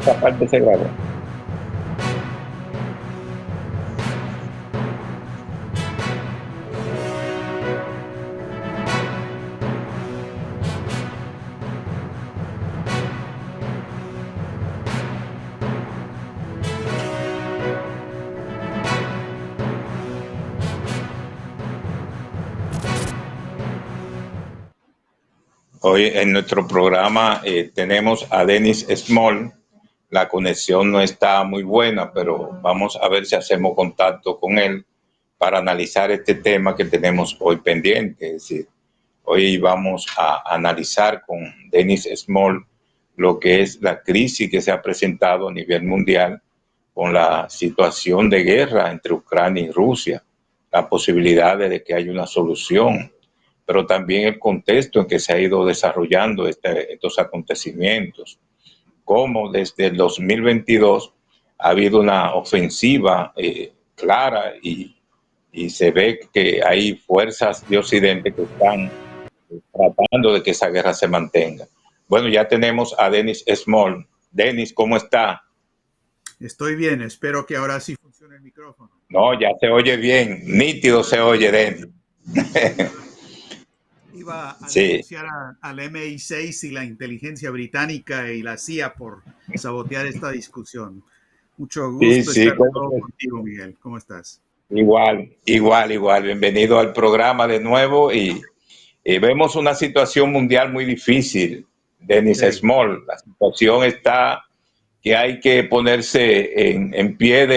Esa parte se grabó. Hoy en nuestro programa tenemos a Dennis Small. La conexión no está muy buena, pero vamos a ver si hacemos contacto con él para analizar este tema que tenemos hoy pendiente. Es decir, hoy vamos a analizar con Dennis Small lo que es la crisis que se ha presentado a nivel mundial con la situación de guerra entre Ucrania y Rusia, la posibilidad de que haya una solución, pero también el contexto en que se ha ido desarrollando estos acontecimientos, como desde el 2022 ha habido una ofensiva clara y se ve que hay fuerzas de Occidente que están tratando de que esa guerra se mantenga. Bueno, ya tenemos a Dennis Small. Dennis, ¿cómo está? Estoy bien, espero que ahora sí funcione el micrófono. No, ya se oye bien, nítido se oye, Dennis. Iba a Sí, denunciar al MI6 y la inteligencia británica y la CIA por sabotear esta discusión. Mucho sí, gusto sí, estar de ¿cómo nuevo que? contigo, Miguel. ¿Cómo estás? Igual, igual, igual. Bienvenido al programa de nuevo y vemos una situación mundial muy difícil, Dennis Sí, Small. La situación está que hay que ponerse en pie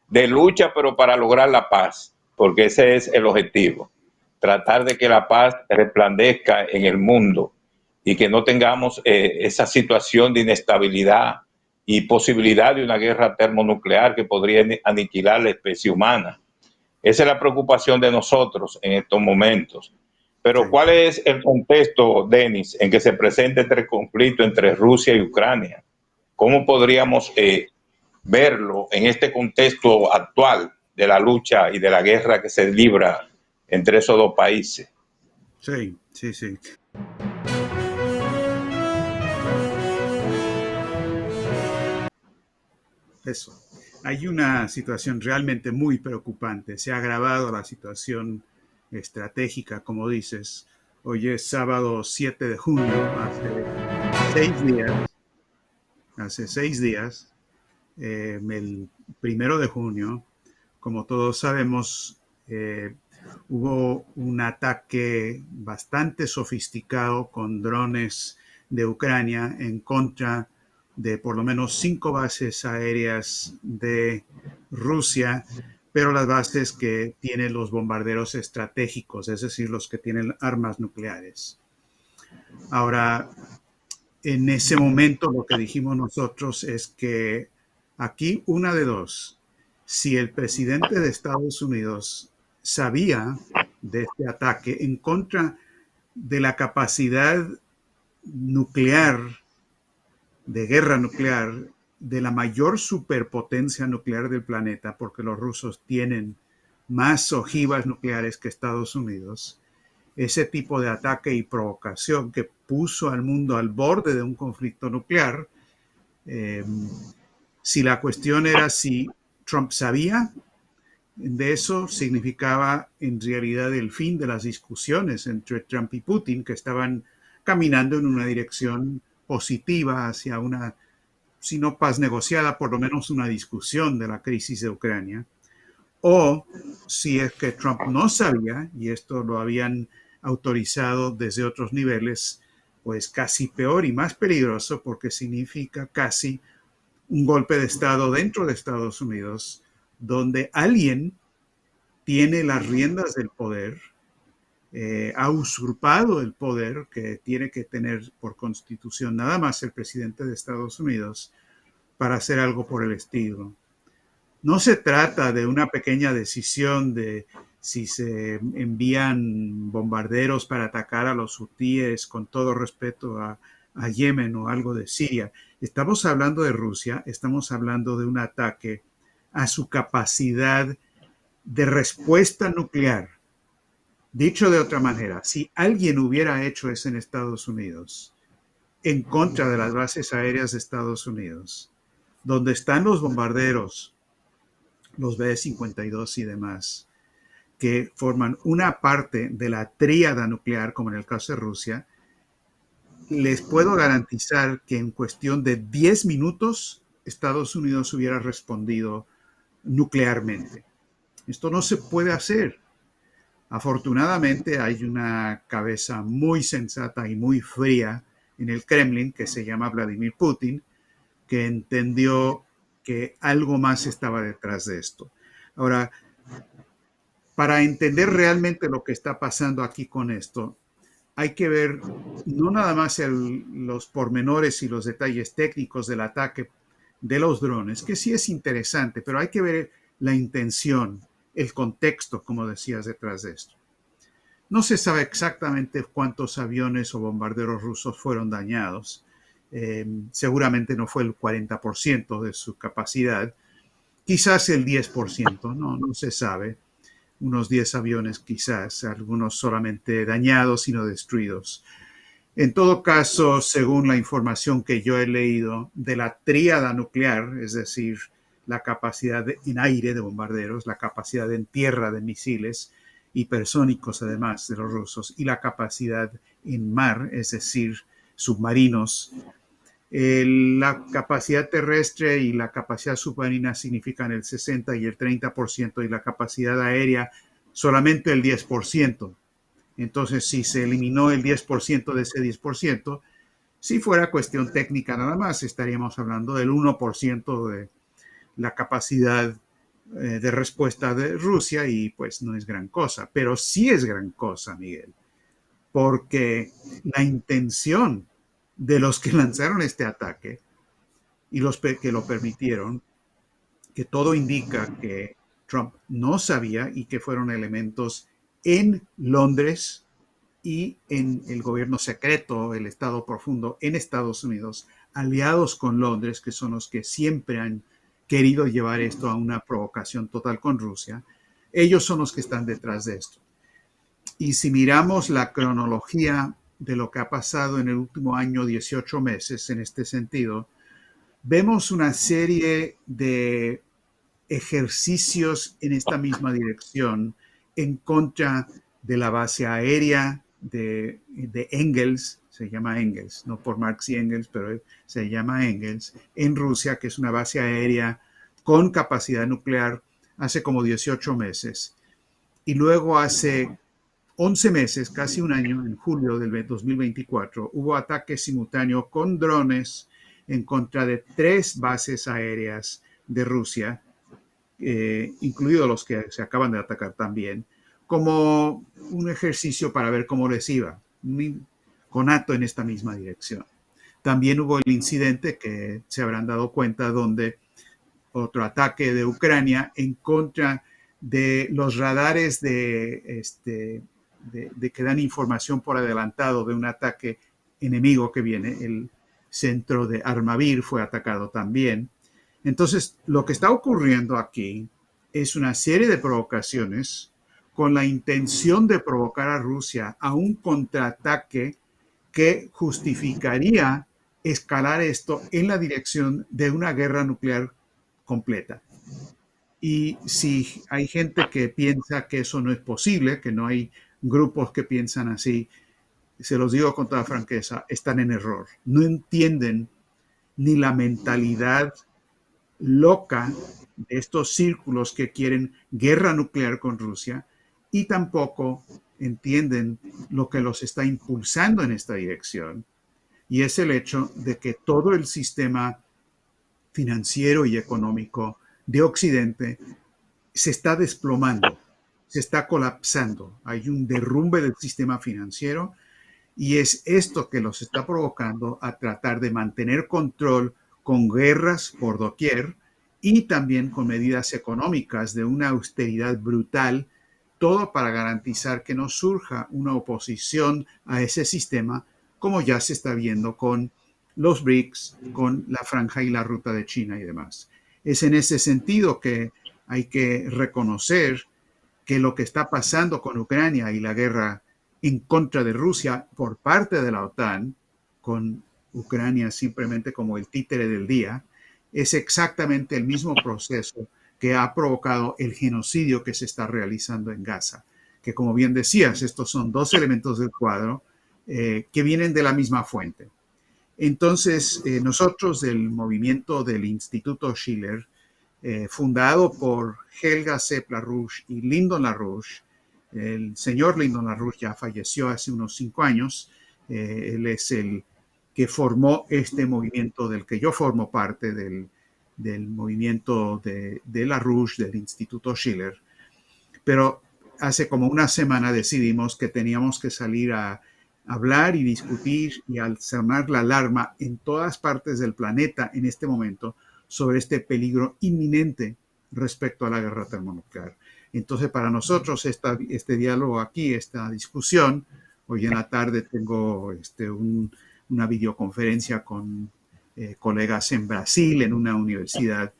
de lucha, pero para lograr la paz, porque ese es el objetivo, tratar de que la paz resplandezca en el mundo y que no tengamos esa situación de inestabilidad y posibilidad de una guerra termonuclear que podría aniquilar la especie humana. Esa es la preocupación de nosotros en estos momentos. Pero sí. ¿cuál es el contexto, Denis, en que se presenta este conflicto entre Rusia y Ucrania? ¿Cómo podríamos verlo en este contexto actual de la lucha y de la guerra que se libra entre esos dos países? Sí, sí, sí. Eso. Hay una situación realmente muy preocupante. Se ha agravado la situación estratégica, como dices. Hoy es sábado 7 de junio, 6 días, hace 6 días, el 1 de junio, como todos sabemos, hubo un ataque bastante sofisticado con drones de Ucrania en contra de por lo menos 5 bases aéreas de Rusia, pero las bases que tienen los bombarderos estratégicos, es decir, los que tienen armas nucleares. Ahora, en ese momento lo que dijimos nosotros es que aquí una de dos, si el presidente de Estados Unidos sabía de este ataque en contra de la capacidad nuclear, de guerra nuclear, de la mayor superpotencia nuclear del planeta, porque los rusos tienen más ojivas nucleares que Estados Unidos, ese tipo de ataque y provocación que puso al mundo al borde de un conflicto nuclear, eh, si la cuestión era si Trump sabía de eso, significaba en realidad el fin de las discusiones entre Trump y Putin, que estaban caminando en una dirección positiva hacia una, si no paz negociada, por lo menos una discusión de la crisis de Ucrania. O si es que Trump no sabía, y esto lo habían autorizado desde otros niveles, pues casi peor y más peligroso porque significa casi un golpe de Estado dentro de Estados Unidos, donde alguien tiene las riendas del poder, ha usurpado el poder que tiene que tener por constitución nada más el presidente de Estados Unidos para hacer algo por el estilo. No se trata de una pequeña decisión de si se envían bombarderos para atacar a los hutíes, con todo respeto a Yemen o algo de Siria. Estamos hablando de Rusia, estamos hablando de un ataque a su capacidad de respuesta nuclear. Dicho de otra manera, si alguien hubiera hecho eso en Estados Unidos, en contra de las bases aéreas de Estados Unidos, donde están los bombarderos, los B-52 y demás, que forman una parte de la tríada nuclear, como en el caso de Rusia, les puedo garantizar que en cuestión de 10 minutos Estados Unidos hubiera respondido nuclearmente. Esto no se puede hacer. Afortunadamente hay una cabeza muy sensata y muy fría en el Kremlin que se llama Vladimir Putin, que entendió que algo más estaba detrás de esto. Ahora, para entender realmente lo que está pasando aquí con esto, hay que ver no nada más los pormenores y los detalles técnicos del ataque de los drones, que sí es interesante, pero hay que ver la intención, el contexto, como decías, detrás de esto. No se sabe exactamente cuántos aviones o bombarderos rusos fueron dañados. Seguramente no fue el 40% de su capacidad, quizás el 10%, no se sabe. Unos 10 aviones quizás, algunos solamente dañados y no destruidos. En todo caso, según la información que yo he leído de la tríada nuclear, es decir, la capacidad en aire de bombarderos, la capacidad en tierra de misiles hipersónicos además de los rusos y la capacidad en mar, es decir, submarinos, la capacidad terrestre y la capacidad submarina significan el 60 y el 30% y la capacidad aérea solamente el 10%. Entonces, si se eliminó el 10% de ese 10%, si fuera cuestión técnica nada más, estaríamos hablando del 1% de la capacidad de respuesta de Rusia y pues no es gran cosa, pero sí es gran cosa, Miguel, porque la intención de los que lanzaron este ataque y los que lo permitieron, que todo indica que Trump no sabía y que fueron elementos en Londres y en el gobierno secreto, el Estado profundo en Estados Unidos, aliados con Londres, que son los que siempre han querido llevar esto a una provocación total con Rusia. Ellos son los que están detrás de esto. Y si miramos la cronología de lo que ha pasado en el último año, 18 meses en este sentido, vemos una serie de ejercicios en esta misma dirección en contra de la base aérea de Engels, se llama Engels, no por Marx y Engels, pero se llama Engels, en Rusia, que es una base aérea con capacidad nuclear hace como 18 meses. Y luego hace 11 meses, casi un año, en julio del 2024, hubo ataques simultáneos con drones en contra de 3 bases aéreas de Rusia, incluidos los que se acaban de atacar también, como un ejercicio para ver cómo les iba, conato en esta misma dirección. También hubo el incidente que se habrán dado cuenta donde otro ataque de Ucrania en contra de los radares de que dan información por adelantado de un ataque enemigo que viene. El centro de Armavir fue atacado también. Entonces, lo que está ocurriendo aquí es una serie de provocaciones con la intención de provocar a Rusia a un contraataque que justificaría escalar esto en la dirección de una guerra nuclear completa. Y si hay gente que piensa que eso no es posible, que no hay grupos que piensan así, se los digo con toda franqueza, están en error. No entienden ni la mentalidad loca de estos círculos que quieren guerra nuclear con Rusia y tampoco entienden lo que los está impulsando en esta dirección. Y es el hecho de que todo el sistema financiero y económico de Occidente se está desplomando, se está colapsando. Hay un derrumbe del sistema financiero y es esto que los está provocando a tratar de mantener control con guerras por doquier y también con medidas económicas de una austeridad brutal, todo para garantizar que no surja una oposición a ese sistema, como ya se está viendo con los BRICS, con la franja y la ruta de China y demás. Es en ese sentido que hay que reconocer que lo que está pasando con Ucrania y la guerra en contra de Rusia por parte de la OTAN, con Ucrania simplemente como el títere del día, es exactamente el mismo proceso que ha provocado el genocidio que se está realizando en Gaza. Que como bien decías, estos son dos elementos del cuadro que vienen de la misma fuente. Entonces, nosotros del movimiento del Instituto Schiller, fundado por Helga Sepp LaRouche y Lyndon LaRouche, el señor Lyndon LaRouche ya falleció hace unos 5 años, él es el que formó este movimiento del que yo formo parte, del movimiento de LaRouche, del Instituto Schiller, pero hace como una semana decidimos que teníamos que salir a hablar y discutir y al sonar la alarma en todas partes del planeta en este momento sobre este peligro inminente respecto a la guerra termonuclear. Entonces, para nosotros, este diálogo aquí, esta discusión, hoy en la tarde tengo una videoconferencia con colegas en Brasil, en una universidad,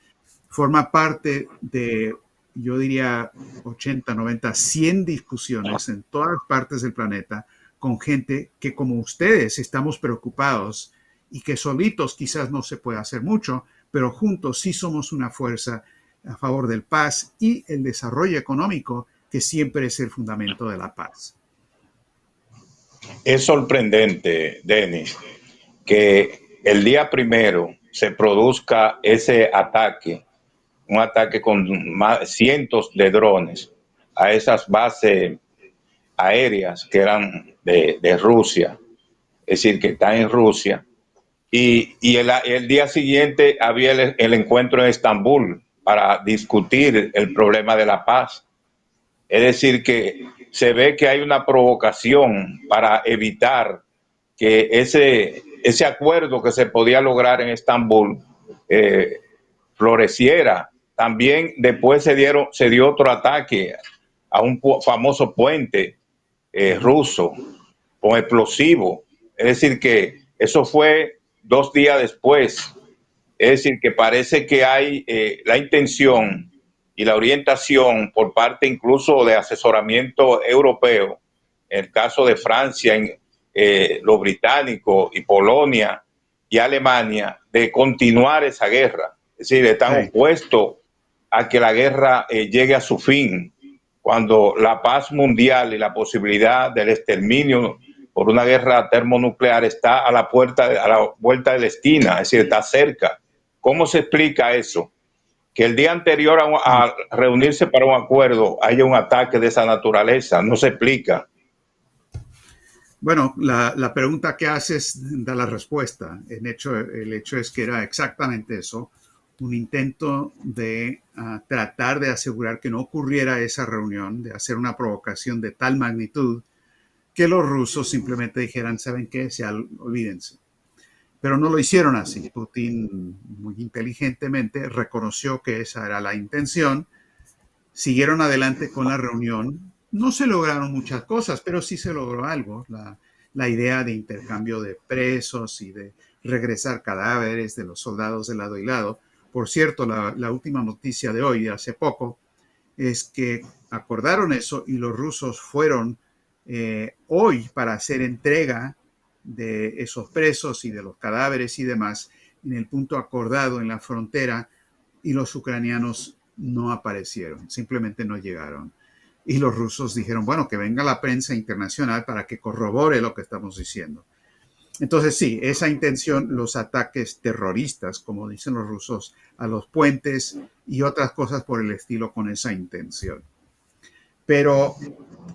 forma parte de, yo diría, 80, 90, 100 discusiones en todas partes del planeta con gente que como ustedes estamos preocupados y que solitos quizás no se puede hacer mucho, pero juntos sí somos una fuerza a favor del paz y el desarrollo económico, que siempre es el fundamento de la paz. Es sorprendente, Denis, que el día primero se produzca ese ataque, un ataque con cientos de drones a esas bases aéreas que eran de Rusia, es decir, que están en Rusia. Y el día siguiente había el encuentro en Estambul para discutir el problema de la paz. Es decir, que se ve que hay una provocación para evitar que ese acuerdo que se podía lograr en Estambul eh, floreciera. También después se dio otro ataque a un famoso puente ruso con explosivo. Es decir, que eso fue 2 días después. Es decir, que parece que hay la intención y la orientación por parte incluso de asesoramiento europeo, en el caso de Francia, los británicos y Polonia y Alemania, de continuar esa guerra. Es decir, están Sí. opuestos a que la guerra llegue a su fin, cuando la paz mundial y la posibilidad del exterminio por una guerra termonuclear está a la vuelta de la esquina, es decir, está cerca. ¿Cómo se explica eso? Que el día anterior a reunirse para un acuerdo haya un ataque de esa naturaleza. No se explica. Bueno, la pregunta que haces da la respuesta. El hecho es que era exactamente eso, un intento de tratar de asegurar que no ocurriera esa reunión, de hacer una provocación de tal magnitud que los rusos simplemente dijeran, ¿saben qué? Olvídense. Pero no lo hicieron así. Putin muy inteligentemente reconoció que esa era la intención, siguieron adelante con la reunión. No se lograron muchas cosas, pero sí se logró algo. La idea de intercambio de presos y de regresar cadáveres de los soldados de lado y lado. Por cierto, la última noticia de hoy, de hace poco, es que acordaron eso y los rusos fueron hoy para hacer entrega de esos presos y de los cadáveres y demás en el punto acordado en la frontera, y los ucranianos no aparecieron, simplemente no llegaron. Y los rusos dijeron, bueno, que venga la prensa internacional para que corrobore lo que estamos diciendo. Entonces sí, esa intención, los ataques terroristas, como dicen los rusos, a los puentes y otras cosas por el estilo con esa intención. Pero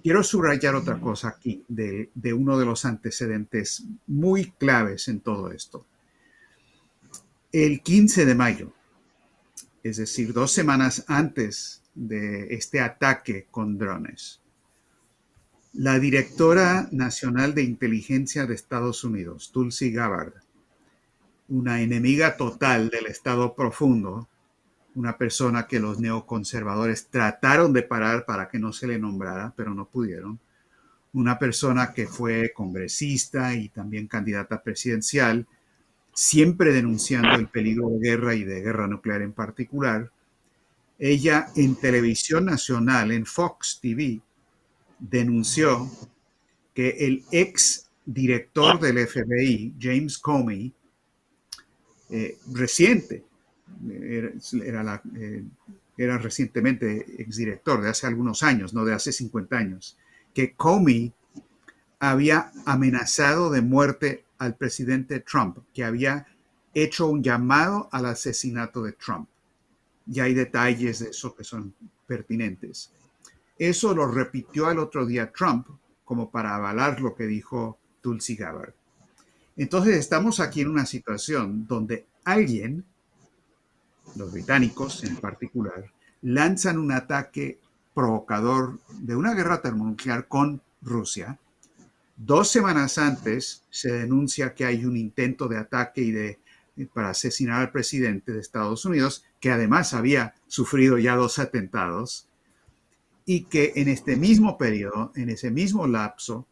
quiero subrayar otra cosa aquí de uno de los antecedentes muy claves en todo esto. El 15 de mayo, es decir, 2 semanas antes de este ataque con drones, la directora nacional de inteligencia de Estados Unidos, Tulsi Gabbard, una enemiga total del Estado profundo, una persona que los neoconservadores trataron de parar para que no se le nombrara, pero no pudieron, una persona que fue congresista y también candidata presidencial, siempre denunciando el peligro de guerra y de guerra nuclear en particular. Ella en televisión nacional, en Fox TV, denunció que el ex director del FBI, James Comey, reciente, era, era recientemente exdirector de hace algunos años, no de hace 50 años, que Comey había amenazado de muerte al presidente Trump, que había hecho un llamado al asesinato de Trump. Y hay detalles de eso que son pertinentes. Eso lo repitió el otro día Trump como para avalar lo que dijo Tulsi Gabbard. Entonces estamos aquí en una situación donde alguien, los británicos en particular, lanzan un ataque provocador de una guerra termonuclear con Rusia. 2 semanas antes se denuncia que hay un intento de ataque para asesinar al presidente de Estados Unidos, que además había sufrido ya 2 atentados, y que en este mismo periodo, en ese mismo lapso,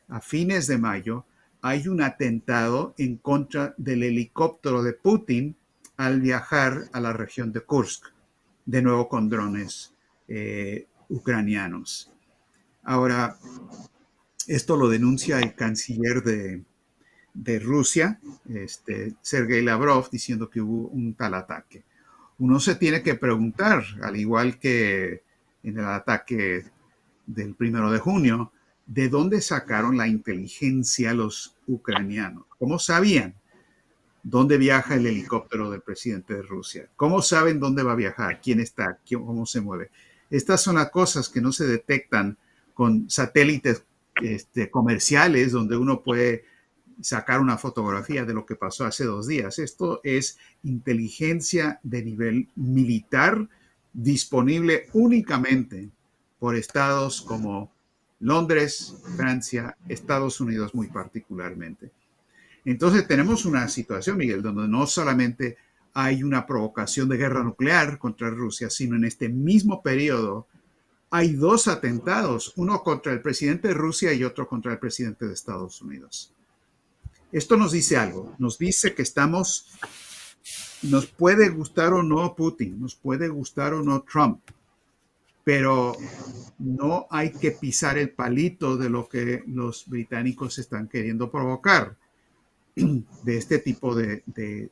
a fines de mayo, hay un atentado en contra del helicóptero de Putin al viajar a la región de Kursk, de nuevo con drones ucranianos. Ahora, esto lo denuncia el canciller de Rusia, Sergei Lavrov, diciendo que hubo un tal ataque. Uno se tiene que preguntar, al igual que en el ataque del 1 de junio, ¿de dónde sacaron la inteligencia los ucranianos? ¿Cómo sabían dónde viaja el helicóptero del presidente de Rusia? ¿Cómo saben dónde va a viajar? ¿Quién está? ¿Cómo se mueve? Estas son las cosas que no se detectan con satélites comerciales donde uno puede sacar una fotografía de lo que pasó hace 2 días. Esto es inteligencia de nivel militar disponible únicamente por estados como Londres, Francia, Estados Unidos muy particularmente. Entonces tenemos una situación, Miguel, donde no solamente hay una provocación de guerra nuclear contra Rusia, sino en este mismo periodo hay 2 atentados, uno contra el presidente de Rusia y otro contra el presidente de Estados Unidos. Esto nos dice algo, nos dice que nos puede gustar o no Putin, nos puede gustar o no Trump, pero no hay que pisar el palito de lo que los británicos están queriendo provocar, de este tipo de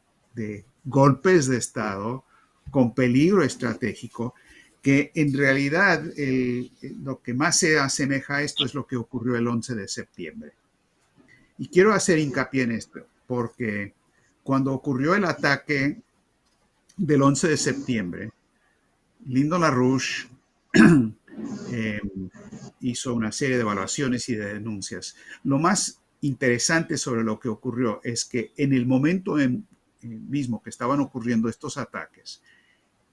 golpes de Estado con peligro estratégico, que en realidad lo que más se asemeja a esto es lo que ocurrió el 11 de septiembre. Y quiero hacer hincapié en esto, porque cuando ocurrió el ataque del 11 de septiembre, Lyndon LaRouche hizo una serie de evaluaciones y de denuncias. Lo más interesante sobre lo que ocurrió es que en el momento mismo que estaban ocurriendo estos ataques,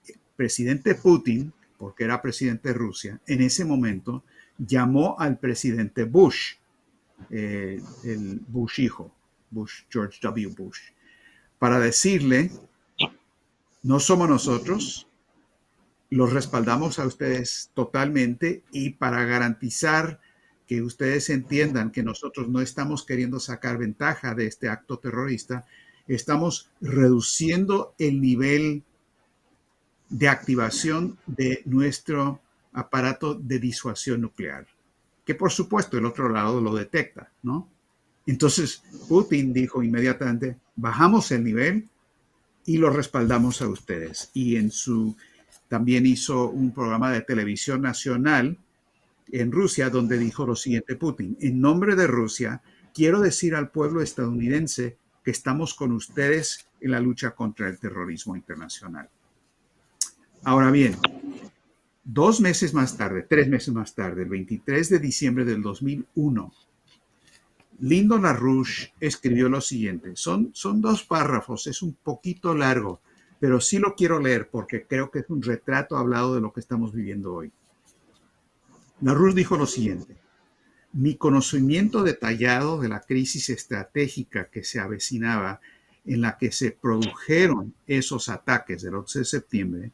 el presidente Putin, porque era presidente de Rusia, en ese momento llamó al presidente Bush, el Bush hijo, George W. Bush, para decirle, no somos nosotros, los respaldamos a ustedes totalmente, y para garantizar que ustedes entiendan que nosotros no estamos queriendo sacar ventaja de este acto terrorista, estamos reduciendo el nivel de activación de nuestro aparato de disuasión nuclear, que por supuesto el otro lado lo detecta, ¿no? Entonces Putin dijo inmediatamente, bajamos el nivel y lo respaldamos a ustedes. Y también hizo un programa de televisión nacional en Rusia donde dijo lo siguiente Putin: en nombre de Rusia, quiero decir al pueblo estadounidense que estamos con ustedes en la lucha contra el terrorismo internacional. Ahora bien, 2 meses más tarde, 3 meses más tarde, el 23 de diciembre del 2001, Lyndon LaRouche escribió lo siguiente. Son 2 párrafos, es un poquito largo, pero sí lo quiero leer porque creo que es un retrato hablado de lo que estamos viviendo hoy. LaRouche dijo lo siguiente: mi conocimiento detallado de la crisis estratégica que se avecinaba, en la que se produjeron esos ataques del 11 de septiembre,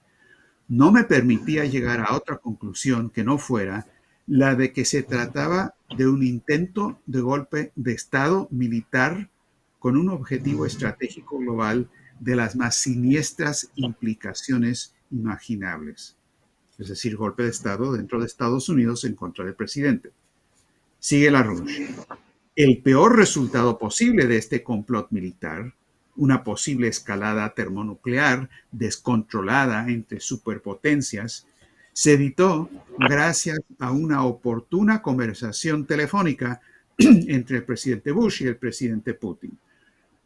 no me permitía llegar a otra conclusión que no fuera la de que se trataba de un intento de golpe de Estado militar con un objetivo estratégico global de las más siniestras implicaciones imaginables. Es decir, golpe de Estado dentro de Estados Unidos en contra del presidente. Sigue LaRouche. el peor resultado posible de este complot militar, una posible escalada termonuclear descontrolada entre superpotencias, se evitó gracias a una oportuna conversación telefónica entre el presidente Bush y el presidente Putin,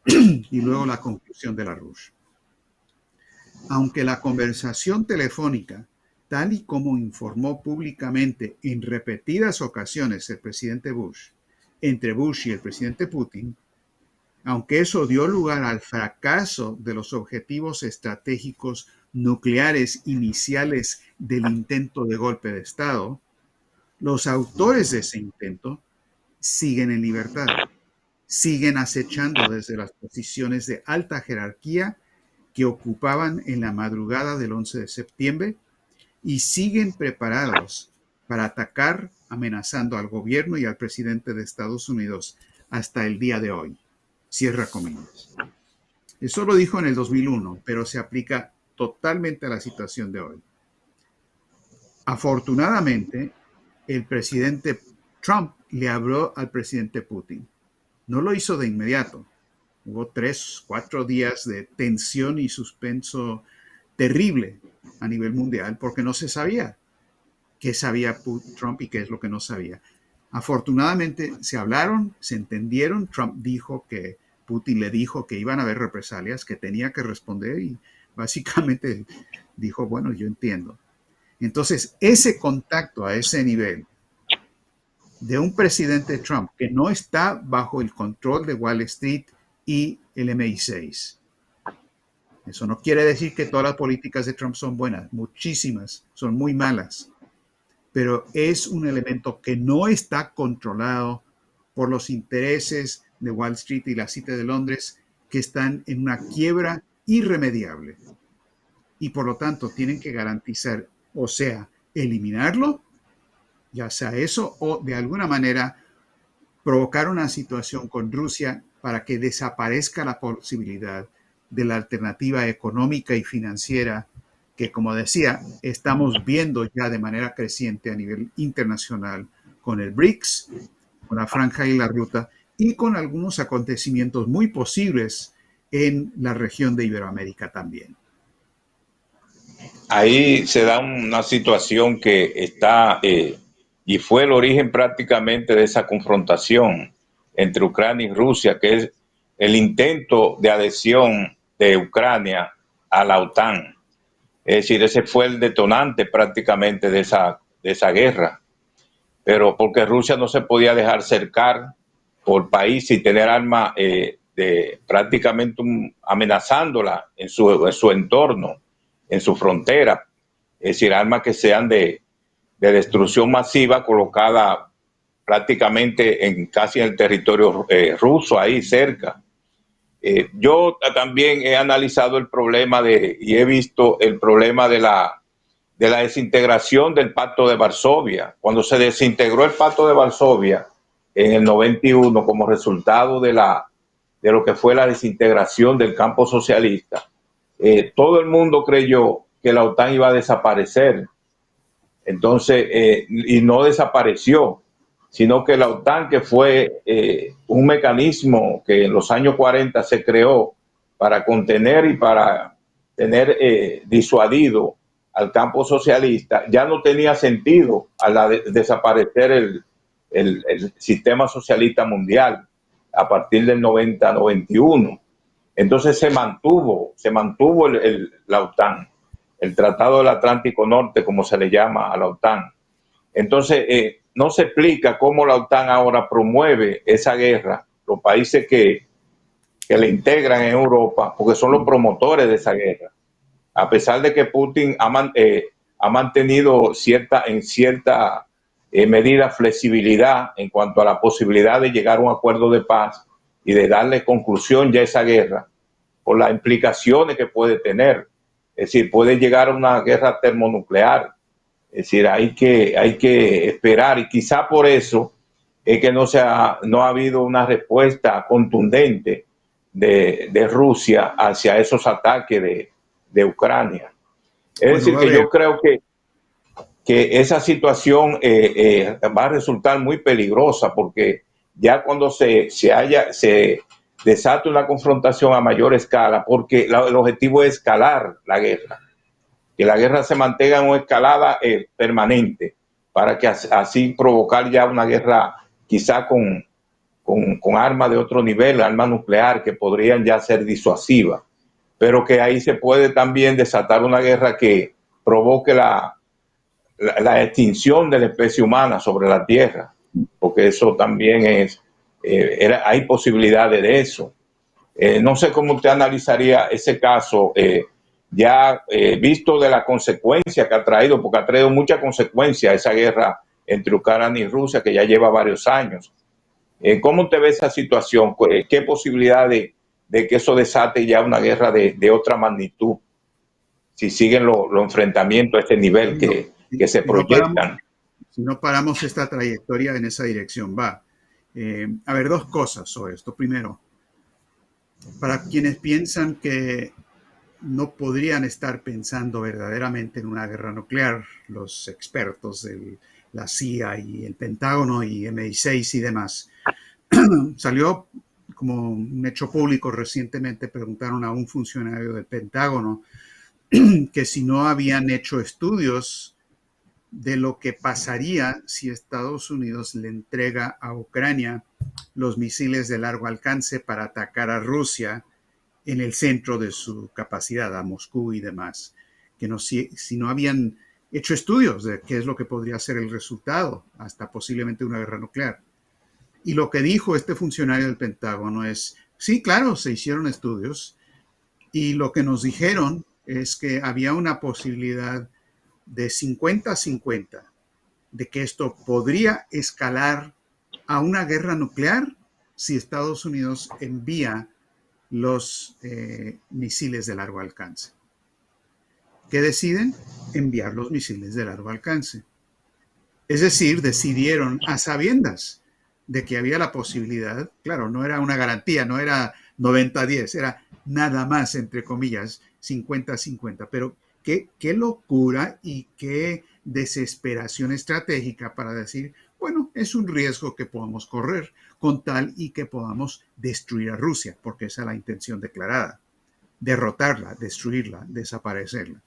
y luego la conclusión de la RUSH. Aunque la conversación telefónica, tal y como informó públicamente en repetidas ocasiones el presidente Bush, entre Bush y el presidente Putin, aunque eso dio lugar al fracaso de los objetivos estratégicos nucleares iniciales del intento de golpe de Estado, los autores de ese intento siguen en libertad, siguen acechando desde las posiciones de alta jerarquía que ocupaban en la madrugada del 11 de septiembre y siguen preparados para atacar, amenazando al gobierno y al presidente de Estados Unidos hasta el día de hoy. Cierra comillas. Eso lo dijo en el 2001, pero se aplica totalmente a la situación de hoy. Afortunadamente, el presidente Trump le habló al presidente Putin. No lo hizo de inmediato. Hubo 3, 4 días de tensión y suspenso terrible a nivel mundial porque no se sabía qué sabía Trump y qué es lo que no sabía. Afortunadamente se hablaron, se entendieron. Trump dijo que Putin le dijo que iban a haber represalias, que tenía que responder y básicamente dijo, bueno, yo entiendo. Entonces, ese contacto a ese nivel de un presidente Trump que no está bajo el control de Wall Street y el MI6. Eso no quiere decir que todas las políticas de Trump son buenas, muchísimas son muy malas, pero es un elemento que no está controlado por los intereses de Wall Street y la City de Londres, que están en una quiebra irremediable. Y por lo tanto tienen que garantizar, o sea, eliminarlo, ya sea eso, o de alguna manera provocar una situación con Rusia para que desaparezca la posibilidad de la alternativa económica y financiera que, como decía, estamos viendo ya de manera creciente a nivel internacional con el BRICS, con la Franja y la Ruta y con algunos acontecimientos muy posibles en la región de Iberoamérica también. Ahí se da una situación que está, y fue el origen prácticamente de esa confrontación entre Ucrania y Rusia, que es el intento de adhesión de Ucrania a la OTAN. Es decir, ese fue el detonante prácticamente de esa guerra. Pero porque Rusia no se podía dejar cercar por país y tener armas prácticamente amenazándola en su entorno, en su frontera. Es decir, armas que sean de destrucción masiva colocada prácticamente casi en el territorio ruso, ahí cerca. Yo también he analizado el problema y he visto el problema de la desintegración del Pacto de Varsovia. Cuando se desintegró el Pacto de Varsovia en el 91 como resultado de lo que fue la desintegración del campo socialista, todo el mundo creyó que la OTAN iba a desaparecer. Entonces, y no desapareció, sino que la OTAN, que fue un mecanismo que en los años 40 se creó para contener y para tener disuadido al campo socialista, ya no tenía sentido al desaparecer el sistema socialista mundial a partir del 90-91. Entonces se mantuvo la OTAN, el Tratado del Atlántico Norte, como se le llama a la OTAN. Entonces, no se explica cómo la OTAN ahora promueve esa guerra, los países que le integran en Europa, porque son los promotores de esa guerra. A pesar de que Putin ha mantenido en cierta medida flexibilidad en cuanto a la posibilidad de llegar a un acuerdo de paz y de darle conclusión ya a esa guerra, por las implicaciones que puede tener. Es decir, puede llegar a una guerra termonuclear. Es decir, hay que esperar, y quizá por eso es que no ha habido una respuesta contundente de Rusia hacia esos ataques de Ucrania. Es decir, que yo creo que esa situación va a resultar muy peligrosa, porque ya cuando se desata una confrontación a mayor escala, porque el objetivo es escalar la guerra, que la guerra se mantenga en una escalada permanente, para que así provocar ya una guerra quizá con armas de otro nivel, armas nucleares que podrían ya ser disuasivas, pero que ahí se puede también desatar una guerra que provoque la extinción de la especie humana sobre la Tierra, porque eso también hay posibilidades de eso. No sé cómo usted analizaría ese caso, ya visto de la consecuencia que ha traído, porque ha traído mucha consecuencia esa guerra entre Ucrania y Rusia, que ya lleva varios años. ¿Cómo usted ve esa situación? ¿Qué posibilidad de que eso desate ya una guerra de otra magnitud, si siguen los enfrentamientos a este nivel No, que se proyectan? si no paramos esta trayectoria, en esa dirección va. A ver, dos cosas sobre esto. Primero, para quienes piensan que no podrían estar pensando verdaderamente en una guerra nuclear, los expertos de la CIA y el Pentágono y MI6 y demás, salió como un hecho público recientemente. Preguntaron a un funcionario del Pentágono que si no habían hecho estudios de lo que pasaría si Estados Unidos le entrega a Ucrania los misiles de largo alcance para atacar a Rusia en el centro de su capacidad, a Moscú y demás, que no, si no habían hecho estudios de qué es lo que podría ser el resultado, hasta posiblemente una guerra nuclear. Y lo que dijo este funcionario del Pentágono es, sí, claro, se hicieron estudios y lo que nos dijeron es que había una posibilidad de 50-50 de que esto podría escalar a una guerra nuclear si Estados Unidos envía los misiles de largo alcance. ¿Qué deciden? Enviar los misiles de largo alcance. Es decir, decidieron a sabiendas de que había la posibilidad, claro, no era una garantía, no era 90-10, era nada más, entre comillas, 50-50, pero qué locura y qué desesperación estratégica para decir, bueno, es un riesgo que podamos correr con tal y que podamos destruir a Rusia, porque esa es la intención declarada, derrotarla, destruirla, desaparecerla.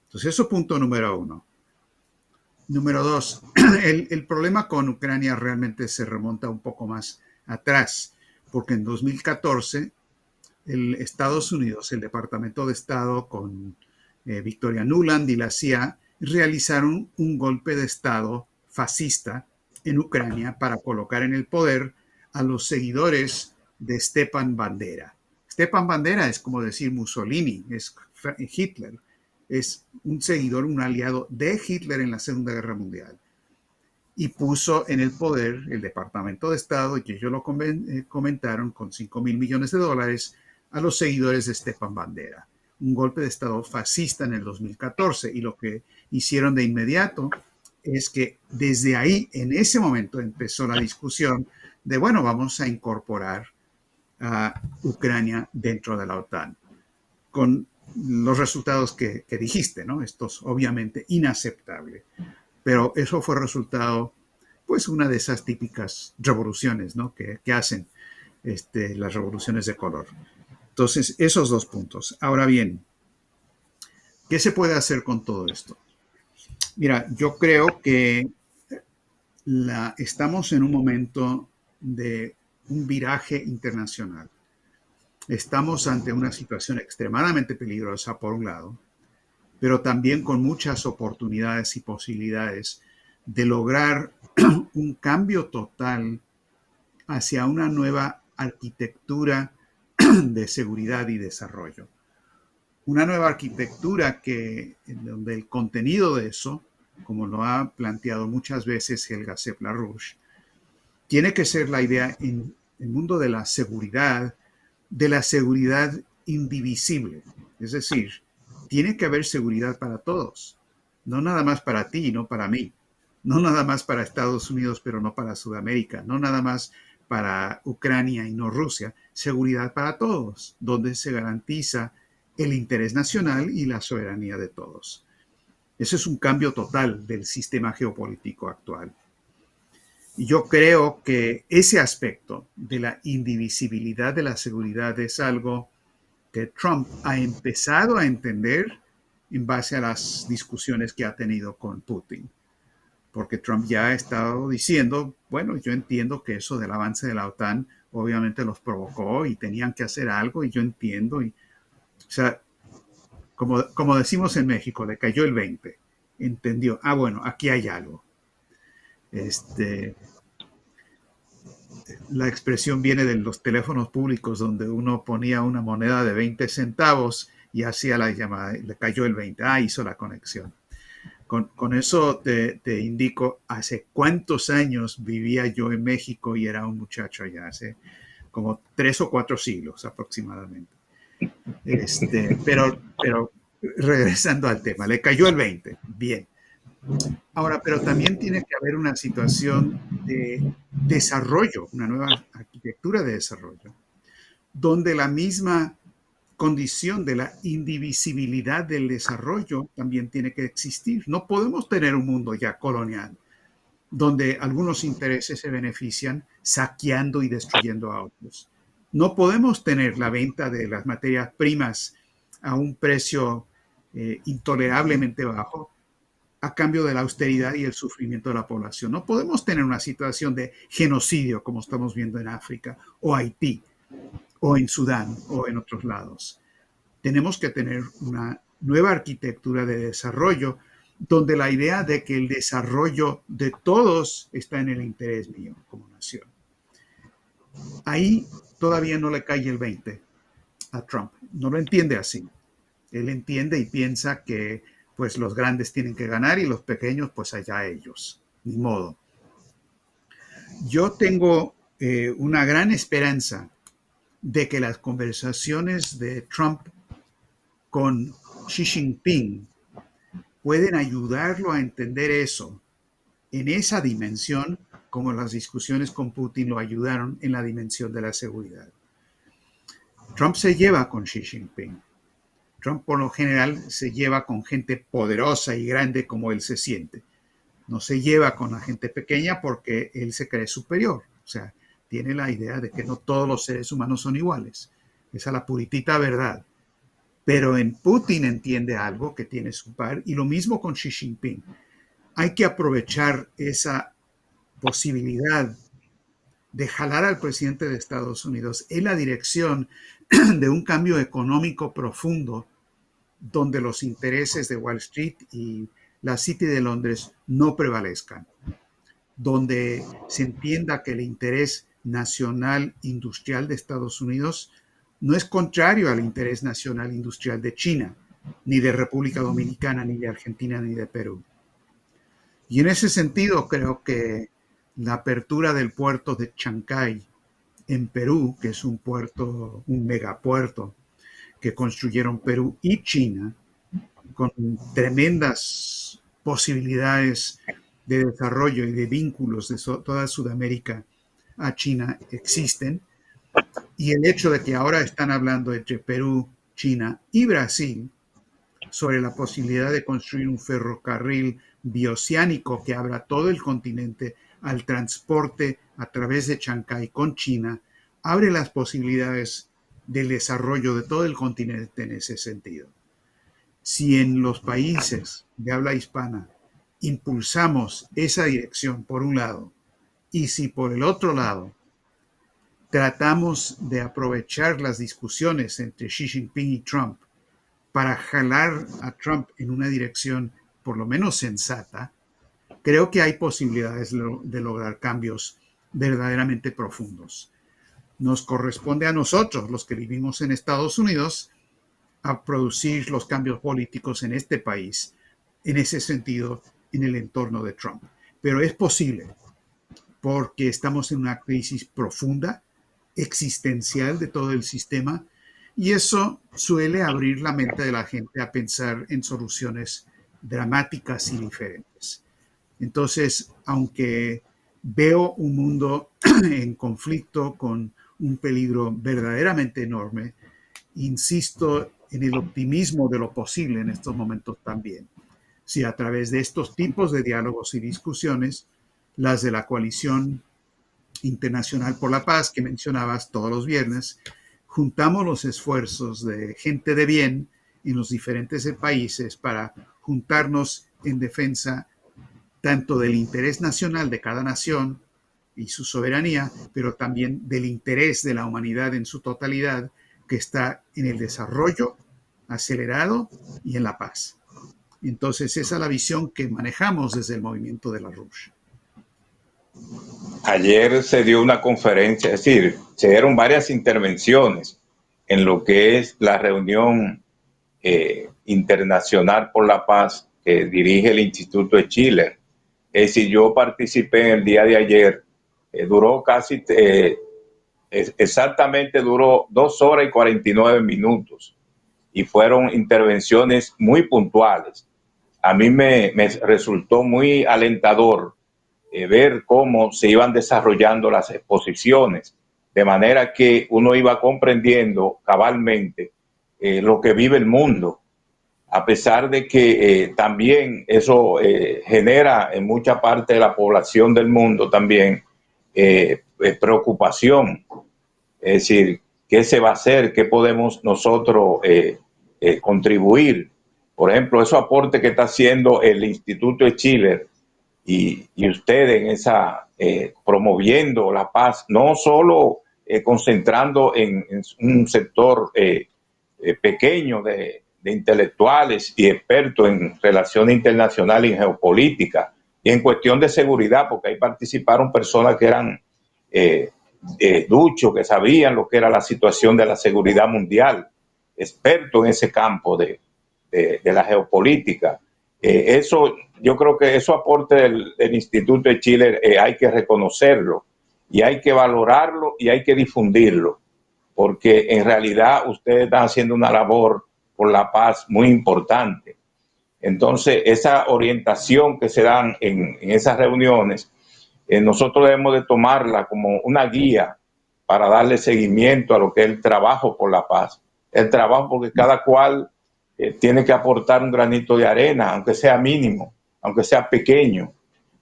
Entonces, eso punto número uno. Número dos, el problema con Ucrania realmente se remonta un poco más atrás, porque en 2014 el Estados Unidos, el Departamento de Estado con Victoria Nuland y la CIA realizaron un golpe de Estado fascista en Ucrania para colocar en el poder a los seguidores de Stepan Bandera. Stepan Bandera es como decir Mussolini, es Hitler, es un seguidor, un aliado de Hitler en la Segunda Guerra Mundial. Y puso en el poder el Departamento de Estado, y que ellos lo comentaron, con $5,000 millones a los seguidores de Stepan Bandera. Un golpe de Estado fascista en el 2014. Y lo que hicieron de inmediato es que desde ahí, en ese momento, empezó la discusión de, bueno, vamos a incorporar a Ucrania dentro de la OTAN, con los resultados que dijiste, ¿no? Esto es obviamente inaceptable, pero eso fue resultado, pues, una de esas típicas revoluciones, ¿no? que hacen las revoluciones de color. Entonces, esos dos puntos. Ahora bien, ¿qué se puede hacer con todo esto? Mira, yo creo que estamos en un momento de un viraje internacional. Estamos ante una situación extremadamente peligrosa, por un lado, pero también con muchas oportunidades y posibilidades de lograr un cambio total hacia una nueva arquitectura de seguridad y desarrollo. Una nueva arquitectura donde el contenido de eso, como lo ha planteado muchas veces Helga Sepp-LaRouche, tiene que ser la idea en el mundo de la seguridad indivisible. Es decir, tiene que haber seguridad para todos, no nada más para ti y no para mí, no nada más para Estados Unidos pero no para Sudamérica, no nada más para Ucrania y no Rusia, seguridad para todos, donde se garantiza el interés nacional y la soberanía de todos. Ese es un cambio total del sistema geopolítico actual. Y yo creo que ese aspecto de la indivisibilidad de la seguridad es algo que Trump ha empezado a entender en base a las discusiones que ha tenido con Putin. Porque Trump ya ha estado diciendo, bueno, yo entiendo que eso del avance de la OTAN obviamente los provocó y tenían que hacer algo y yo entiendo. O sea, como decimos en México, le cayó el 20, entendió, bueno, aquí hay algo. Este, la expresión viene de los teléfonos públicos donde uno ponía una moneda de 20 centavos y hacía la llamada, le cayó el 20, hizo la conexión. Con eso te indico hace cuántos años vivía yo en México y era un muchacho allá, hace como 3 o 4 siglos aproximadamente. Pero regresando al tema, le cayó el 20, bien. Ahora, pero también tiene que haber una situación de desarrollo, una nueva arquitectura de desarrollo, donde la misma condición de la indivisibilidad del desarrollo también tiene que existir. No podemos tener un mundo ya colonial, donde algunos intereses se benefician saqueando y destruyendo a otros. No podemos tener la venta de las materias primas a un precio intolerablemente bajo a cambio de la austeridad y el sufrimiento de la población. No podemos tener una situación de genocidio como estamos viendo en África o Haití o en Sudán o en otros lados. Tenemos que tener una nueva arquitectura de desarrollo donde la idea de que el desarrollo de todos está en el interés mío como nación. Ahí todavía no le cae el 20 a Trump. No lo entiende así. Él entiende y piensa que pues los grandes tienen que ganar y los pequeños pues allá ellos. Ni modo. Yo tengo una gran esperanza de que las conversaciones de Trump con Xi Jinping pueden ayudarlo a entender eso en esa dimensión, como las discusiones con Putin lo ayudaron en la dimensión de la seguridad. Trump se lleva con Xi Jinping. Trump por lo general se lleva con gente poderosa y grande como él se siente. No se lleva con la gente pequeña porque él se cree superior. O sea, tiene la idea de que no todos los seres humanos son iguales. Esa es la puritita verdad. Pero en Putin entiende algo que tiene su par y lo mismo con Xi Jinping. Hay que aprovechar esa posibilidad de jalar al presidente de Estados Unidos en la dirección de un cambio económico profundo donde los intereses de Wall Street y la City de Londres no prevalezcan, donde se entienda que el interés nacional industrial de Estados Unidos no es contrario al interés nacional industrial de China, ni de República Dominicana, ni de Argentina, ni de Perú. Y en ese sentido creo que la apertura del puerto de Chancay en Perú, que es un puerto, un megapuerto que construyeron Perú y China, con tremendas posibilidades de desarrollo y de vínculos de toda Sudamérica a China existen. Y el hecho de que ahora están hablando entre Perú, China y Brasil sobre la posibilidad de construir un ferrocarril bioceánico que abra todo el continente al transporte a través de Chancay con China, abre las posibilidades del desarrollo de todo el continente en ese sentido. Si en los países de habla hispana impulsamos esa dirección por un lado, y si por el otro lado tratamos de aprovechar las discusiones entre Xi Jinping y Trump para jalar a Trump en una dirección por lo menos sensata, creo que hay posibilidades de lograr cambios verdaderamente profundos. Nos corresponde a nosotros, los que vivimos en Estados Unidos, a producir los cambios políticos en este país, en ese sentido, en el entorno de Trump. Pero es posible, porque estamos en una crisis profunda, existencial de todo el sistema, y eso suele abrir la mente de la gente a pensar en soluciones dramáticas y diferentes. Entonces, aunque veo un mundo en conflicto con un peligro verdaderamente enorme, insisto en el optimismo de lo posible en estos momentos también. Si a través de estos tipos de diálogos y discusiones las de la Coalición Internacional por la Paz, que mencionabas todos los viernes, juntamos los esfuerzos de gente de bien en los diferentes países para juntarnos en defensa tanto del interés nacional de cada nación y su soberanía, pero también del interés de la humanidad en su totalidad, que está en el desarrollo acelerado y en la paz. Entonces, esa es la visión que manejamos desde el movimiento de la RUSH. Ayer se dio una conferencia, es decir, se dieron varias intervenciones en lo que es la reunión internacional por la paz que dirige el Instituto de Chile. Es decir, yo participé en el día de ayer, duró casi, exactamente duró 2 horas y 49 minutos y fueron intervenciones muy puntuales. A mí me resultó muy alentador ver cómo se iban desarrollando las exposiciones, de manera que uno iba comprendiendo cabalmente lo que vive el mundo, a pesar de que también eso genera en mucha parte de la población del mundo también preocupación. Es decir, ¿qué se va a hacer? ¿Qué podemos nosotros contribuir? Por ejemplo, esos aportes que está haciendo el Instituto de Chile y ustedes en esa promoviendo la paz, no solo concentrando en un sector pequeño de intelectuales y expertos en relaciones internacionales y en geopolítica y en cuestión de seguridad, porque ahí participaron personas que eran duchos, que sabían lo que era la situación de la seguridad mundial, expertos en ese campo de la geopolítica. Eso, yo creo que esos aportes del Instituto de Chile hay que reconocerlo y hay que valorarlo y hay que difundirlo, porque en realidad ustedes están haciendo una labor por la paz muy importante. Entonces, esa orientación que se dan en esas reuniones, nosotros debemos de tomarla como una guía para darle seguimiento a lo que es el trabajo por la paz. El trabajo porque cada cual tiene que aportar un granito de arena, aunque sea mínimo, aunque sea pequeño,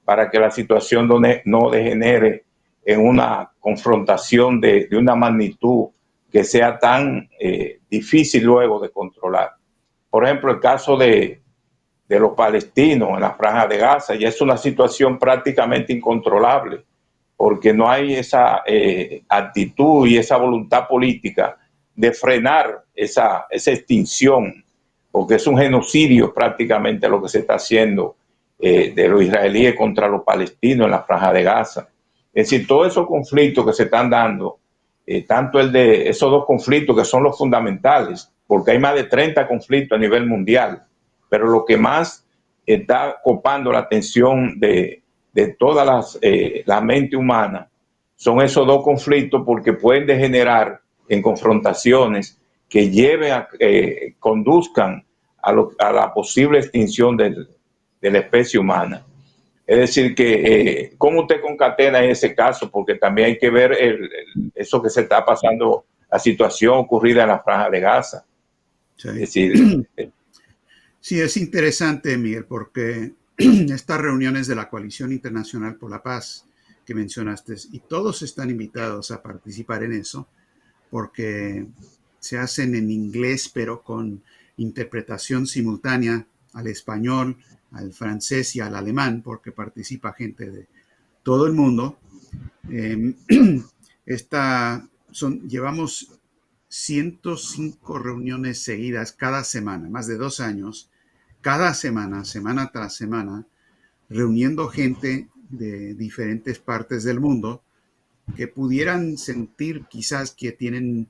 para que la situación no degenere en una confrontación de una magnitud que sea tan difícil luego de controlar. Por ejemplo, el caso de los palestinos en la Franja de Gaza, ya es una situación prácticamente incontrolable, porque no hay esa actitud y esa voluntad política de frenar esa extinción, porque es un genocidio prácticamente lo que se está haciendo de los israelíes contra los palestinos en la Franja de Gaza. Es decir, todos esos conflictos que se están dando, tanto el de esos dos conflictos que son los fundamentales, porque hay más de 30 conflictos a nivel mundial, pero lo que más está copando la atención de toda la mente humana son esos dos conflictos, porque pueden degenerar en confrontaciones que lleven conduzcan a la posible extinción de la especie humana. Es decir, que cómo usted concatena en ese caso, porque también hay que ver eso que se está pasando, la situación ocurrida en la Franja de Gaza. Sí. Es decir, Sí, es interesante, Miguel, porque estas reuniones de la Coalición Internacional por la Paz que mencionaste, y todos están invitados a participar en eso, porque se hacen en inglés, pero con interpretación simultánea al español, al francés y al alemán, porque participa gente de todo el mundo. Eh, llevamos 105 reuniones seguidas cada semana, más de 2 años, cada semana, semana tras semana, reuniendo gente de diferentes partes del mundo que pudieran sentir quizás que tienen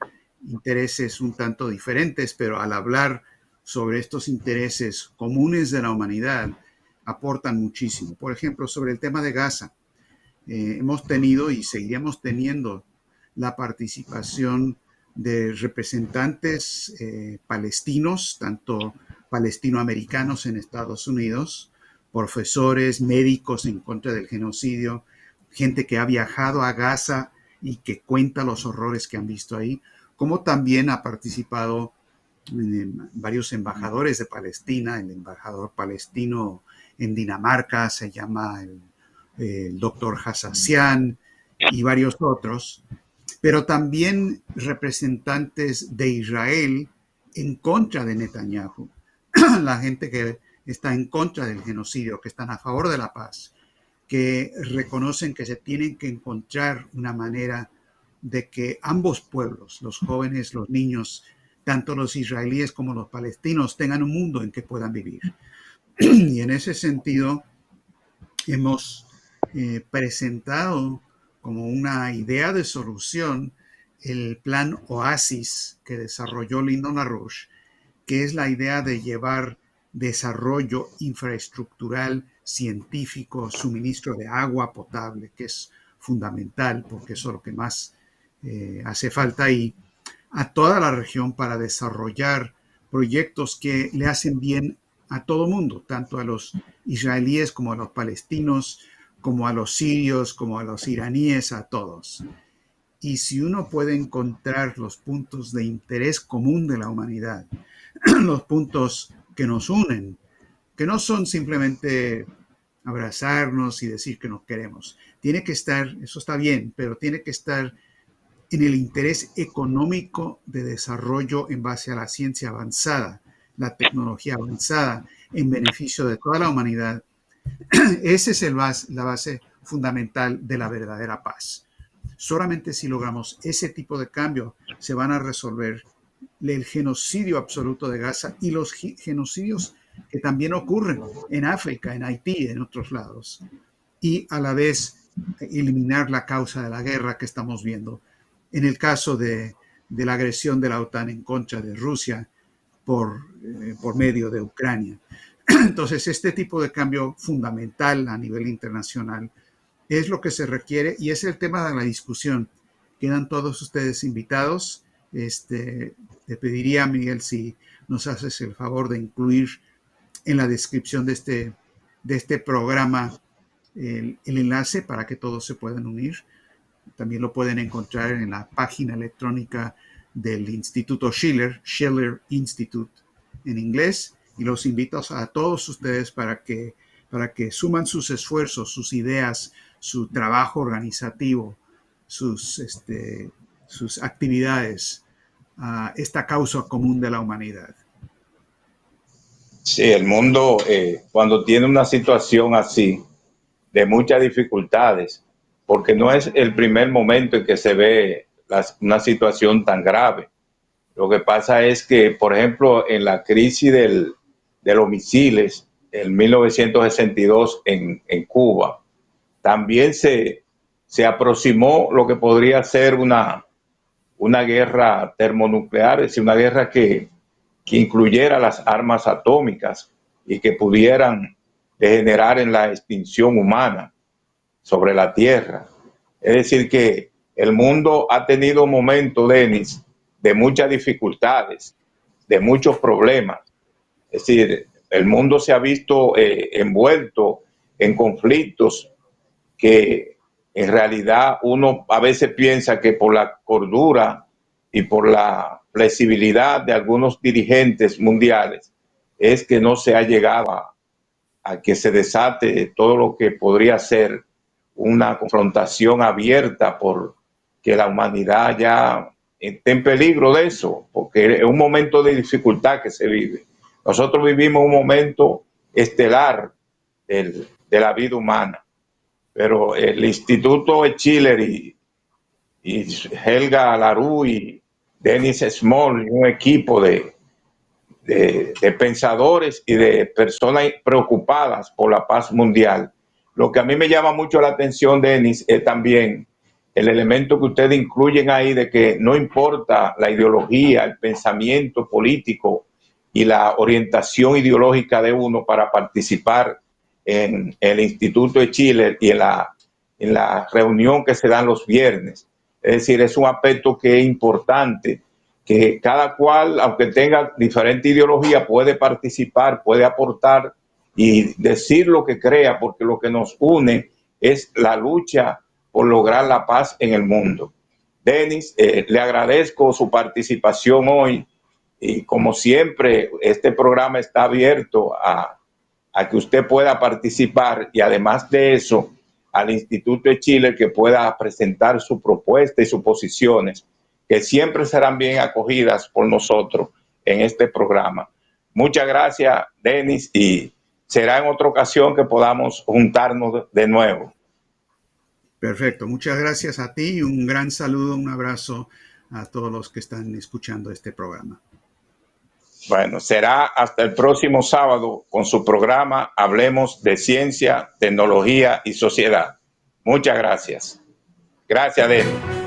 intereses un tanto diferentes, pero al hablar sobre estos intereses comunes de la humanidad, aportan muchísimo. Por ejemplo, sobre el tema de Gaza, hemos tenido y seguiremos teniendo la participación de representantes palestinos, tanto palestinoamericanos en Estados Unidos, profesores, médicos en contra del genocidio, gente que ha viajado a Gaza y que cuenta los horrores que han visto ahí, como también ha participado varios embajadores de Palestina. El embajador palestino en Dinamarca se llama el el doctor Hassassian y varios otros, pero también representantes de Israel en contra de Netanyahu, la gente que está en contra del genocidio, que están a favor de la paz, que reconocen que se tienen que encontrar una manera de que ambos pueblos, los jóvenes, los niños, tanto los israelíes como los palestinos, tengan un mundo en que puedan vivir. Y en ese sentido, hemos presentado como una idea de solución el plan Oasis que desarrolló Lyndon LaRouche, que es la idea de llevar desarrollo infraestructural, científico, suministro de agua potable, que es fundamental porque eso es lo que más hace falta ahí, a toda la región para desarrollar proyectos que le hacen bien a todo mundo, tanto a los israelíes como a los palestinos, como a los sirios, como a los iraníes, a todos. Y si uno puede encontrar los puntos de interés común de la humanidad, los puntos que nos unen, que no son simplemente abrazarnos y decir que nos queremos. Tiene que estar, eso está bien, pero tiene que estar en el interés económico de desarrollo en base a la ciencia avanzada, la tecnología avanzada, en beneficio de toda la humanidad. Esa es la base fundamental de la verdadera paz. Solamente si logramos ese tipo de cambio se van a resolver el genocidio absoluto de Gaza y los genocidios que también ocurren en África, en Haití, en otros lados. Y a la vez eliminar la causa de la guerra que estamos viendo. En el caso de la agresión de la OTAN en contra de Rusia por medio de Ucrania. Entonces, este tipo de cambio fundamental a nivel internacional es lo que se requiere y es el tema de la discusión. Quedan todos ustedes invitados. Te pediría, Miguel, si nos haces el favor de incluir en la descripción de este programa el enlace para que todos se puedan unir. También lo pueden encontrar en la página electrónica del Instituto Schiller, Schiller Institute en inglés, y los invito a todos ustedes para que suman sus esfuerzos, sus ideas, su trabajo organizativo, sus actividades a esta causa común de la humanidad. Sí, el mundo cuando tiene una situación así, de muchas dificultades, porque no es el primer momento en que se ve una situación tan grave. Lo que pasa es que, por ejemplo, en la crisis de los misiles en 1962 en Cuba, también se aproximó lo que podría ser una guerra termonuclear, es decir, una guerra que incluyera las armas atómicas y que pudieran degenerar en la extinción humana sobre la Tierra. Es decir, que el mundo ha tenido momentos, Denis, de muchas dificultades, de muchos problemas. Es decir, el mundo se ha visto envuelto en conflictos que en realidad uno a veces piensa que por la cordura y por la flexibilidad de algunos dirigentes mundiales es que no se ha llegado a que se desate todo lo que podría ser una confrontación abierta por que la humanidad ya esté en peligro de eso, porque es un momento de dificultad que se vive. Nosotros vivimos un momento estelar de la vida humana, pero el Instituto Schiller y Helga Larue y Dennis Small, un equipo de pensadores y de personas preocupadas por la paz mundial. Lo que a mí me llama mucho la atención, Denis, es también el elemento que ustedes incluyen ahí de que no importa la ideología, el pensamiento político y la orientación ideológica de uno para participar en el Instituto de Chile y en la reunión que se dan los viernes. Es decir, es un aspecto que es importante, que cada cual, aunque tenga diferente ideología, puede participar, puede aportar y decir lo que crea, porque lo que nos une es la lucha por lograr la paz en el mundo. Denis, le agradezco su participación hoy y como siempre, este programa está abierto a que usted pueda participar y además de eso, al Instituto de Chile que pueda presentar su propuesta y sus posiciones, que siempre serán bien acogidas por nosotros en este programa. Muchas gracias, Denis, y será en otra ocasión que podamos juntarnos de nuevo. Perfecto, muchas gracias a ti y un gran saludo, un abrazo a todos los que están escuchando este programa. Bueno, será hasta el próximo sábado con su programa Hablemos de Ciencia, Tecnología y Sociedad. Muchas gracias. Gracias, Denis.